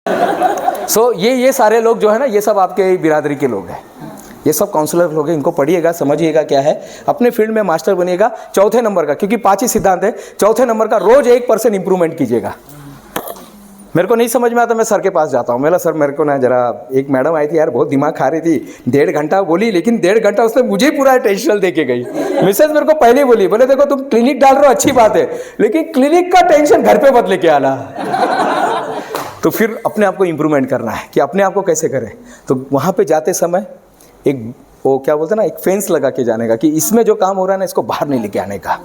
सो ये सारे लोग जो है ना, ये सब आपके बिरादरी के लोग हैं, ये सब काउंसलर लोग हैं। इनको पढ़िएगा, समझिएगा क्या है, अपने फील्ड में मास्टर बनिएगा। चौथे नंबर का, क्योंकि 5 ही सिद्धांत है, चौथे नंबर का रोज 1% इंप्रूवमेंट कीजिएगा। मेरे को नहीं समझ में आता, मैं सर के पास जाता हूँ, मेरा सर मेरे को ना जरा, एक मैडम आई थी यार, बहुत दिमाग खा रही थी, 1.5 घंटा बोली, लेकिन 1.5 घंटा उसने मुझे पूरा टेंशन दे के गई। मिसेज मेरे को पहले बोली, बोले देखो तुम क्लिनिक डाल रहे हो अच्छी बात है, लेकिन क्लिनिक का टेंशन घर पे मत लेके आना। तो फिर अपने आप को इंप्रूवमेंट करना है कि अपने आप को कैसे करें। तो वहाँ पे जाते समय एक वो क्या बोलते हैं ना, एक फेंस लगा के जाने का, कि इसमें जो काम हो रहा है ना, इसको बाहर नहीं लेके आने का।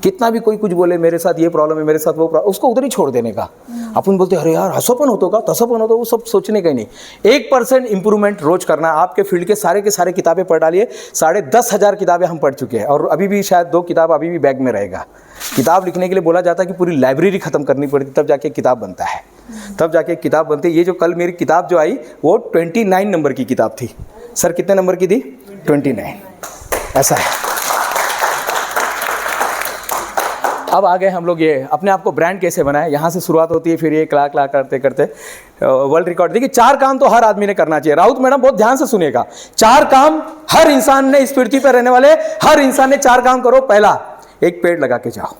कितना भी कोई कुछ बोले, मेरे साथ ये प्रॉब्लम है, मेरे साथ वो प्रॉब्लम, उसको उधर ही छोड़ देने का। अपन बोलते अरे यार हंसोपन होतो का, तसोपन होतो, वो सब सोचने का ही नहीं। 1% इंप्रूवमेंट रोज करना। आपके फील्ड के सारे किताबें पढ़ डालिए। 10,500 किताबें हम पढ़ चुके हैं, और अभी भी शायद 2 किताब अभी भी बैग में रहेगा। किताब लिखने के लिए बोला जाता है कि पूरी लाइब्रेरी खत्म करनी पड़ती, तब जाके किताब बनता है, तब जाके किताब बनती है। ये जो कल मेरी किताब जो आई, वो 29 नंबर की किताब थी। सर कितने नंबर की थी? 29। ऐसा है। अब आ गए हम लोग, ये अपने आप को ब्रांड कैसे बनाए, यहाँ से शुरुआत होती है, फिर ये क्ला करते करते वर्ल्ड रिकॉर्ड। देखिए 4 काम तो हर आदमी ने करना चाहिए। राउत मैडम बहुत ध्यान से सुनिएगा, 4 काम हर इंसान ने, इस पृथ्वी पर रहने वाले हर इंसान ने 4 काम करो। पहला, एक पेड़ लगा के जाओ।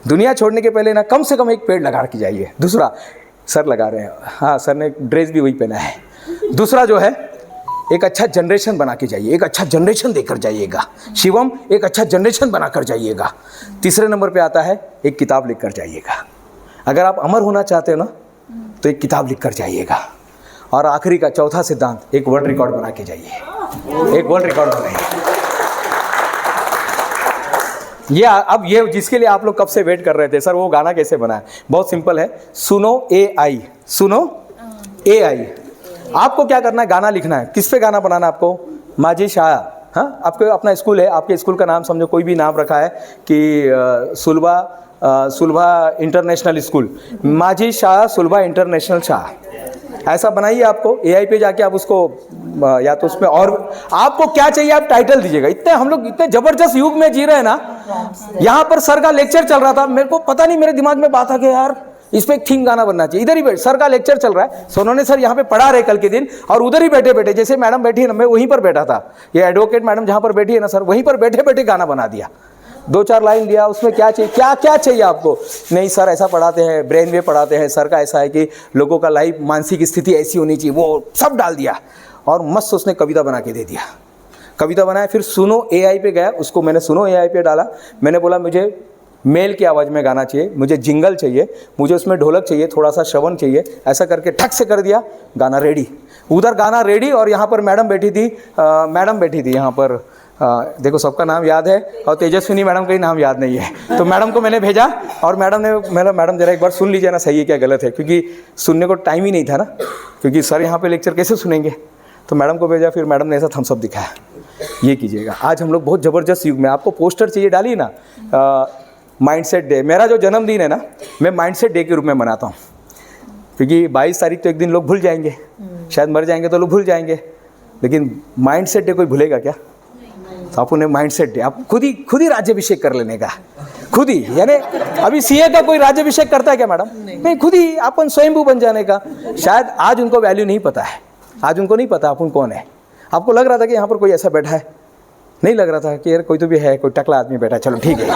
दुनिया छोड़ने के पहले ना कम से कम एक पेड़ लगा के जाइए। दूसरा, सर लगा रहे हैं, हाँ सर ने ड्रेस भी वही पहना है। दूसरा जो है, एक अच्छा जनरेशन बना के जाइए, एक अच्छा जनरेशन देकर जाइएगा। शिवम, एक अच्छा जनरेशन बनाकर जाइएगा। तीसरे नंबर पे आता है, एक किताब लिख कर जाइएगा। अगर आप अमर होना चाहते हो ना, तो एक किताब लिख कर जाइएगा। और आखिरी का चौथा सिद्धांत, एक वर्ल्ड रिकॉर्ड बना के जाइए, एक वर्ल्ड रिकॉर्ड बनाइए। ये अब ये जिसके लिए आप लोग कब से वेट कर रहे थे, सर वो गाना कैसे बना है, बहुत सिंपल है। सुनो AI, सुनो AI। आपको क्या करना है, गाना लिखना है। किस पे गाना बनाना है आपको? माझी शाळा। हाँ, आपको अपना स्कूल है, आपके स्कूल का नाम समझो, कोई भी नाम रखा है कि सुलभा इंटरनेशनल स्कूल, माझी शाळा सुलभा इंटरनेशनल शाळा, ऐसा बनाइए। आपको AI पे जाके आप उसको या तो उसमें, और आपको क्या चाहिए आप टाइटल दीजिएगा। इतने हम लोग इतने जबरदस्त युग में जी रहे हैं ना। यहाँ पर सर का लेक्चर चल रहा था, मेरे को पता नहीं, मेरे दिमाग में बात आ गया यार इस पे एक थीम गाना बनना चाहिए। इधर ही बैठ, सर का लेक्चर चल रहा है, सोनोने सर यहाँ पे पढ़ा रहे कल के दिन, और उधर ही बैठे बैठे, जैसे मैडम बैठी है ना, मैं वहीं पर बैठा था। ये एडवोकेट मैडम जहाँ पर बैठी है ना सर, वहीं पर बैठे बैठे गाना बना दिया। 2-4 लाइन लिया, उसमें क्या चाहिए, क्या चाहिए आपको? नहीं सर ऐसा पढ़ाते हैं, ब्रेन वे पढ़ाते हैं, सर का ऐसा है कि लोगों का लाइफ मानसिक स्थिति ऐसी होनी चाहिए, वो सब डाल दिया। और मस्त उसने कविता बना के दे दिया। कविता बनाया, फिर सुनो AI पे गया, उसको मैंने सुनो AI पे डाला। मैंने बोला मुझे मेल की आवाज़ में गाना चाहिए, मुझे जिंगल चाहिए, मुझे उसमें ढोलक चाहिए, थोड़ा सा श्रवण चाहिए। ऐसा करके ठक से कर दिया, गाना रेडी। उधर गाना रेडी, और यहाँ पर मैडम बैठी थी यहाँ पर, देखो सबका नाम याद है, और तेजस्विनी मैडम का ही नाम याद नहीं है। तो मैडम को मैंने भेजा, और मैडम जरा एक बार सुन लीजिए ना, सही है क्या गलत है, क्योंकि सुनने को टाइम ही नहीं था ना, क्योंकि सर यहाँ पे लेक्चर कैसे सुनेंगे। तो मैडम को भेजा, फिर मैडम ने ऐसा थम्स अप दिखाया, ये कीजिएगा। आज हम लोग बहुत ज़बरदस्त युग में, आपको पोस्टर चाहिए डालिए ना, माइंडसेट डे। मेरा जो जन्मदिन है ना, मैं माइंडसेट डे के रूप में मनाता हूँ, क्योंकि 22 तारीख तो एक दिन लोग भूल जाएंगे, शायद मर जाएंगे तो लोग भूल जाएंगे, लेकिन माइंडसेट डे कोई भूलेगा क्या? तो आप उन्हें माइंडसेट डे, आप खुद ही राज्याभिषेक कर लेने का, खुद ही। यानी अभी CA का कोई राज्याभिषेक करता है क्या मैडम? नहीं, खुद ही अपन स्वयंभू बन जाने का। शायद आज उनको वैल्यू नहीं पता है, आज उनको नहीं पता अपन कौन है। आपको लग रहा था कि यहाँ पर कोई ऐसा बैठा है, नहीं लग रहा था कि यार कोई तो भी है, कोई टकला आदमी बैठा है, चलो ठीक है।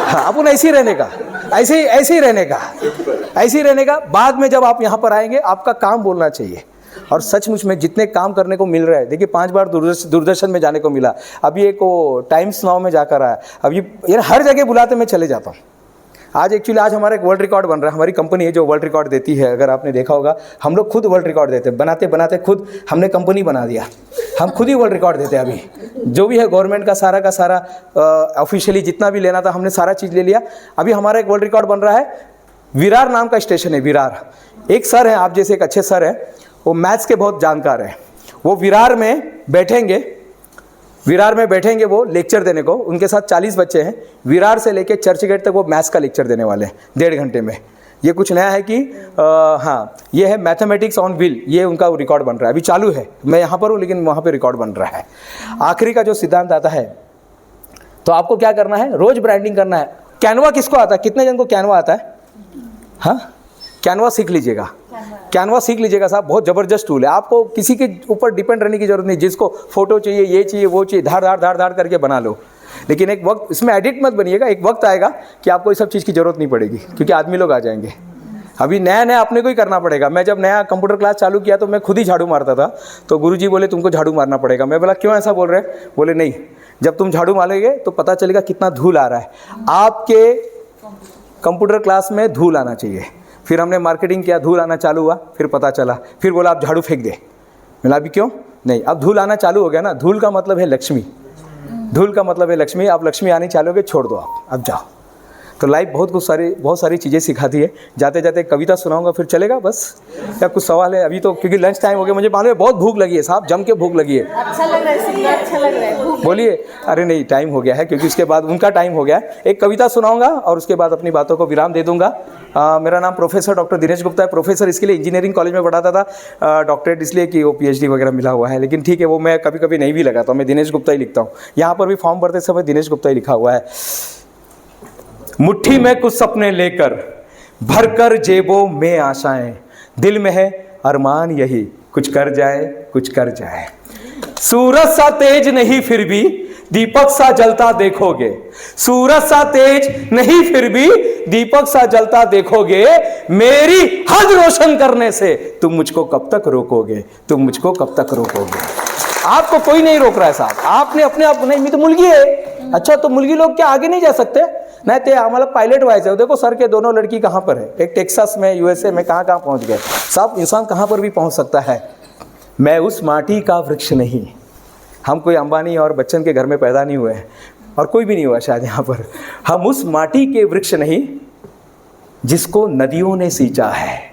हाँ, अपन ऐसे ही रहने का, ऐसे ही रहने का। बाद में जब आप यहाँ पर आएंगे, आपका काम बोलना चाहिए। और सचमुच में जितने काम करने को मिल रहा है, देखिए 5 बार दूरदर्शन में जाने को मिला, अभी एक वो टाइम्स नाउ में जाकर आया, अभी यार हर जगह बुलाते मैं चले जाता हूँ। आज हमारा एक वर्ल्ड रिकॉर्ड बन रहा है, हमारी कंपनी है जो वर्ल्ड रिकॉर्ड देती है। अगर आपने देखा होगा, हम लोग खुद वर्ल्ड रिकॉर्ड देते हैं, बनाते खुद हमने कंपनी बना दिया, हम खुद ही वर्ल्ड रिकॉर्ड देते हैं। अभी जो भी है गवर्नमेंट का सारा ऑफिशियली जितना भी लेना था, हमने सारा चीज़ ले लिया। अभी हमारा एक वर्ल्ड रिकॉर्ड बन रहा है, विरार नाम का स्टेशन है, विरार। एक सर हैं, आप जैसे एक अच्छे सर हैं, वो मैथ्स के बहुत जानकार हैं, वो विरार में बैठेंगे वो लेक्चर देने को। उनके साथ 40 बच्चे हैं, विरार से लेके चर्चगेट तक वो मैथ्स का लेक्चर देने वाले हैं 1.5 घंटे में। ये कुछ नया है कि हाँ, ये है मैथमेटिक्स ऑन व्हील, ये उनका रिकॉर्ड बन रहा है, अभी चालू है। मैं यहाँ पर हूँ लेकिन वहाँ पे रिकॉर्ड बन रहा है। आखिरी का जो सिद्धांत आता है, तो आपको क्या करना है, रोज ब्रांडिंग करना है। कैनवा किसको आता है? कितने जन को कैनवा आता है? हाँ, कैनवा सीख लीजिएगा। कैनवा सीख लीजिएगा साहब, बहुत ज़बरदस्त टूल है। आपको किसी के ऊपर डिपेंड रहने की जरूरत नहीं, जिसको फोटो चाहिए, ये चाहिए, वो चाहिए, धार धार धार धार करके बना लो। लेकिन एक वक्त, इसमें एडिक्ट मत बनिएगा, एक वक्त आएगा कि आपको इस सब चीज़ की ज़रूरत नहीं पड़ेगी, क्योंकि आदमी लोग आ जाएंगे। अभी नया नया अपने को ही करना पड़ेगा। मैं जब नया कंप्यूटर क्लास चालू किया तो मैं खुद ही झाड़ू मारता था, तो गुरुजी बोले तुमको झाड़ू मारना पड़ेगा। मैं बोला क्यों ऐसा बोल रहे हैं? बोले नहीं, जब तुम झाड़ू मारोगे तो पता चलेगा कितना धूल आ रहा है। आपके कंप्यूटर क्लास में धूल आना चाहिए। फिर हमने मार्केटिंग किया, धूल आना चालू हुआ, फिर पता चला, फिर बोला आप झाड़ू फेंक दे। बोला अभी क्यों? नहीं, अब धूल आना चालू हो गया ना। धूल का मतलब है लक्ष्मी, धूल का मतलब है लक्ष्मी। आप लक्ष्मी आनी चालू हो गई, छोड़ दो आप, अब जाओ। तो लाइफ बहुत सारी चीज़ें सिखाती है। जाते जाते कविता सुनाऊंगा, फिर चलेगा बस, या कुछ सवाल है? अभी तो क्योंकि लंच टाइम हो गया, मुझे मालूम है बहुत भूख लगी है साहब, जम के भूख लगी है। अच्छा लग रहा है, अच्छा लग रहा है। बोलिए। अरे नहीं, टाइम हो गया है, क्योंकि उसके बाद उनका टाइम हो गया है। एक कविता सुनाऊंगा और उसके बाद अपनी बातों को विराम दे दूंगा। मेरा नाम प्रोफेसर डॉक्टर दिनेश गुप्ता है। प्रोफेसर इसके लिए इंजीनियरिंग कॉलेज में पढ़ाता था, डॉक्टरेट इसलिए कि वो PhD वगैरह मिला हुआ है, लेकिन ठीक है, वो मैं कभी कभी नहीं भी लगाता, मैं दिनेश गुप्ता ही लिखता हूँ। यहाँ पर भी फॉर्म भरते समय दिनेश गुप्ता ही लिखा हुआ है। मुट्ठी में कुछ सपने लेकर भरकर जेबों में आशाएं, दिल में है अरमान यही कुछ कर जाए, कुछ कर जाए। सूरज सा तेज नहीं फिर भी दीपक सा जलता देखोगे, सूरज सा तेज नहीं फिर भी दीपक सा जलता देखोगे, मेरी हद रोशन करने से तुम मुझको कब तक रोकोगे, तुम मुझको कब तक रोकोगे। आपको कोई नहीं रोक रहा है साहब, आपने अपने आप नहीं, मैं तो मुलगी है। अच्छा, तो मुलगी लोग क्या आगे नहीं जा सकते? नहीं ते आम्हाला पायलट व्हायचं है। देखो सर के दोनों लड़की कहाँ पर है, एक टेक्सास में, USA में, कहाँ कहाँ पहुँच गए साहब। इंसान कहाँ पर भी पहुँच सकता है। मैं उस माटी का वृक्ष नहीं, हम कोई अंबानी और बच्चन के घर में पैदा नहीं हुए हैं, और कोई भी नहीं हुआ शायद यहाँ पर। हम उस माटी के वृक्ष नहीं जिसको नदियों ने सींचा है,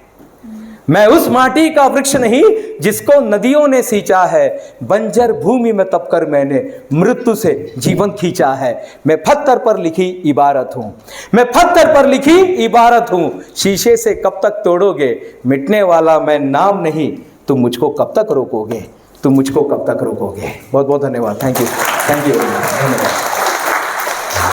मैं उस माटी का वृक्ष नहीं जिसको नदियों ने सींचा है। बंजर भूमि में तप कर मैंने मृत्यु से जीवन खींचा है। मैं पत्थर पर लिखी इबारत हूं, मैं पत्थर पर लिखी इबारत हूं। शीशे से कब तक तोड़ोगे, मिटने वाला मैं नाम नहीं, तुम मुझको कब तक रोकोगे, तुम मुझको कब तक रोकोगे। बहुत बहुत धन्यवाद। थैंक यू, धन्यवाद।